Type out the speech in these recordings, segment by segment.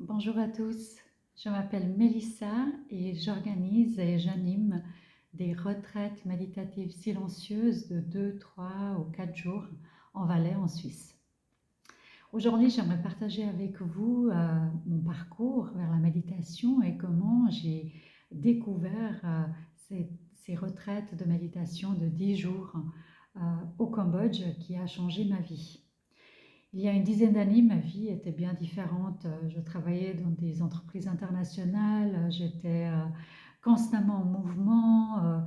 Bonjour à tous, je m'appelle Mélissa et j'organise et j'anime des retraites méditatives silencieuses de 2, 3 ou 4 jours en Valais, en Suisse. Aujourd'hui, j'aimerais partager avec vous mon parcours vers la méditation et comment j'ai découvert ces retraites de méditation de 10 jours euh, au Cambodge qui a changé ma vie. Il y a une dizaine d'années, ma vie était bien différente. Je travaillais dans des entreprises internationales, j'étais constamment en mouvement,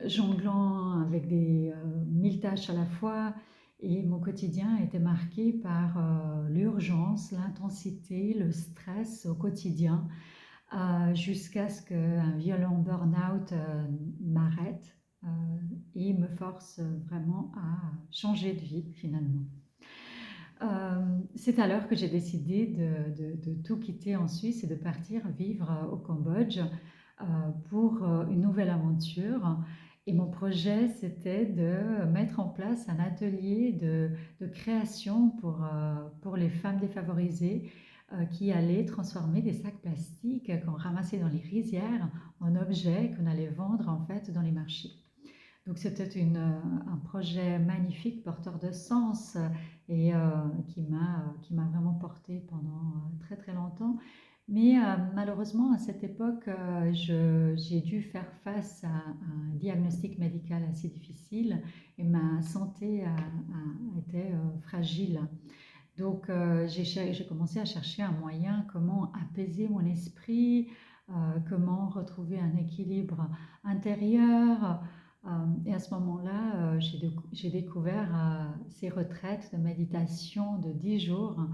jonglant avec des 1000 tâches à la fois. Et mon quotidien était marqué par l'urgence, l'intensité, le stress au quotidien, jusqu'à ce qu'un violent burn-out m'arrête et me force vraiment à changer de vie finalement. C'est alors que j'ai décidé de tout quitter en Suisse et de partir vivre au Cambodge pour une nouvelle aventure. Et mon projet, c'était de mettre en place un atelier de création pour les femmes défavorisées qui allaient transformer des sacs plastiques qu'on ramassait dans les rizières en objets qu'on allait vendre en fait dans les marchés. Donc c'était un projet magnifique, porteur de sens et qui m'a vraiment porté pendant très très longtemps. Mais malheureusement, à cette époque, j'ai dû faire face à un diagnostic médical assez difficile et ma santé était fragile. Donc j'ai commencé à chercher un moyen, comment apaiser mon esprit, comment retrouver un équilibre intérieur. Et à ce moment-là, j'ai découvert ces retraites de méditation de 10 jours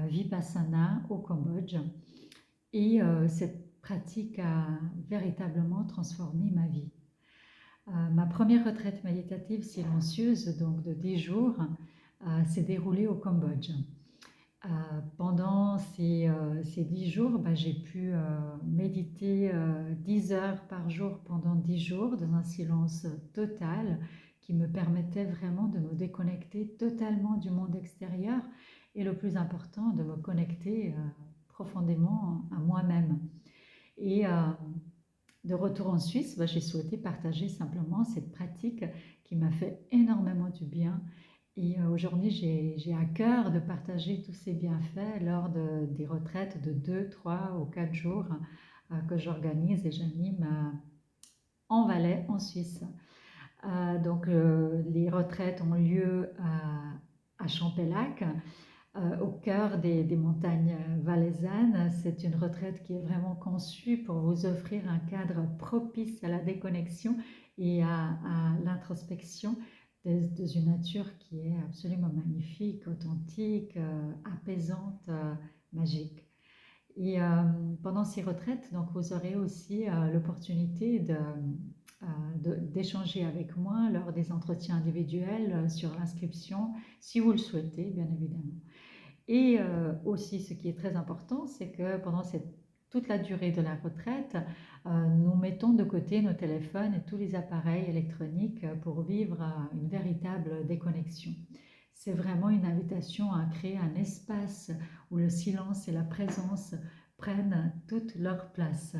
Vipassana au Cambodge. Et cette pratique a véritablement transformé ma vie. Ma première retraite méditative silencieuse, donc de 10 jours, s'est déroulée au Cambodge. Pendant ces 10 jours, j'ai pu méditer 10 heures par jour pendant 10 jours dans un silence total qui me permettait vraiment de me déconnecter totalement du monde extérieur et le plus important, de me connecter profondément à moi-même. Et de retour en Suisse, j'ai souhaité partager simplement cette pratique qui m'a fait énormément du bien. Et aujourd'hui, j'ai à cœur de partager tous ces bienfaits lors des retraites de 2, 3 ou 4 jours que j'organise et j'anime en Valais, en Suisse. Donc, les retraites ont lieu à Champellac, au cœur des montagnes valaisannes. C'est une retraite qui est vraiment conçue pour vous offrir un cadre propice à la déconnexion et à l'introspection dans une nature qui est absolument magnifique, authentique, apaisante, magique. Et pendant ces retraites, donc, vous aurez aussi l'opportunité d'échanger avec moi lors des entretiens individuels sur l'inscription, si vous le souhaitez, bien évidemment. Et aussi, ce qui est très important, c'est que pendant toute la durée de la retraite, nous mettons de côté nos téléphones et tous les appareils électroniques pour vivre une véritable déconnexion. C'est vraiment une invitation à créer un espace où le silence et la présence prennent toute leur place.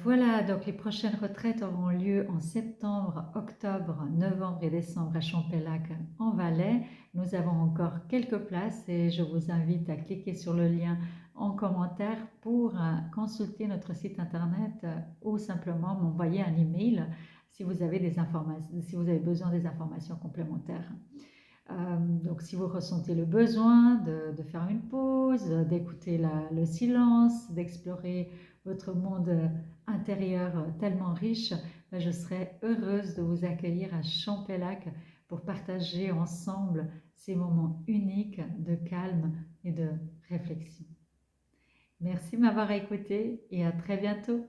Voilà, donc les prochaines retraites auront lieu en septembre, octobre, novembre et décembre à Champellac en Valais. Nous avons encore quelques places et je vous invite à cliquer sur le lien en commentaire pour consulter notre site internet ou simplement m'envoyer un email si vous avez si vous avez besoin des informations complémentaires. Donc si vous ressentez le besoin de faire une pause, d'écouter le silence, d'explorer votre monde intérieur tellement riche, je serais heureuse de vous accueillir à Champellac pour partager ensemble ces moments uniques de calme et de réflexion. Merci de m'avoir écouté et à très bientôt.